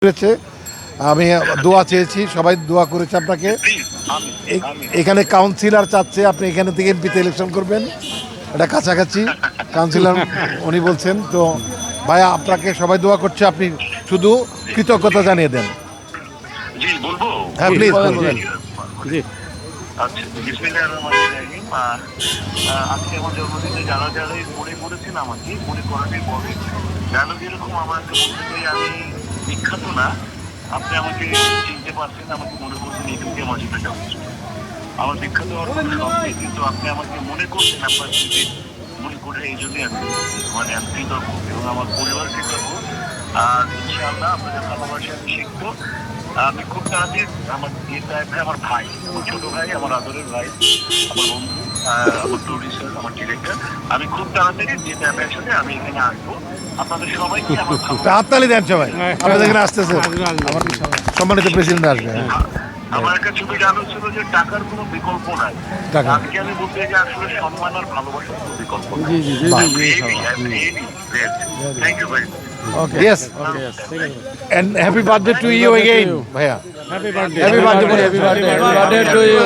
করেছে। আমি দোয়া চেয়েছি, সবাই দোয়া করেছে আপনাকে। এখানে কাউন্সিলর চাচ্ছে আপনি এখানে থেকে এমপিতে ইলেকশন করবেন, এটা কাছাকাছি কাউন্সিলর উনি বলছেন। তো ভাইয়া আপনাকে সবাই দোয়া করছে, আপনি শুধু কৃতজ্ঞতা জানিয়ে দেন। জি বলবো। হ্যাঁ প্লিজ বলেন। জি আচ্ছা, বিসমিল্লাহির রহমানির রহিম। আজকে আমার জন্মদিনে যারা যারা মনে করেছেন আমাকে, মনে করাটাই বলে যেন যেরকম আমাকে বলতে চাই আমি বিখ্যাত না, আপনি আমাকে চিনতে পারছেন, আমাকে মনে করছেন, এইটুকুই আমার জন্য যথেষ্ট। আমার বিখ্যাত হওয়ার কোনো শখ নেই, কিন্তু আপনি আমাকে মনে করছেন, আপনার যদি মনে করে এই জন্যই আমি আমি কৃতজ্ঞ এবং আমার পরিবার কৃতজ্ঞ। আর ইনশাআল্লাহ আপনাদের ভালোবাসা আমি শিখবো। আমি খুব তাড়াতাড়ি আমার আমার ভাই, আমার ছোট ভাই, আমার আদরের ভাই, আমার বন্ধু, আমার প্রডিউসার, আমার ডিরেক্টর, আমি খুব তাড়াতাড়ি যে ট্যাপের সাথে আমি এখানে আসবো। আপনাদের সবাইকে আমার হাততালি দেন সবাই, আপনাদের এখানে আসতেছে আমার সম্মানিত প্রেসিডেন্ট আসবে। আমার একটা ছবি জানা ছিল যে টাকার কোনো বিকল্প নাই। টাকা। আজকে আমি বলতে চাই যে আসলে সম্মান আর ভালোবাসার কোনো বিকল্প নাই। জি জি জি জি থ্যাংক ইউ ভাই। Okay. Yes. ঠিক আছে And happy birthday to you again, ভাইয়া। Happy birthday Happy birthday, happy birthday to you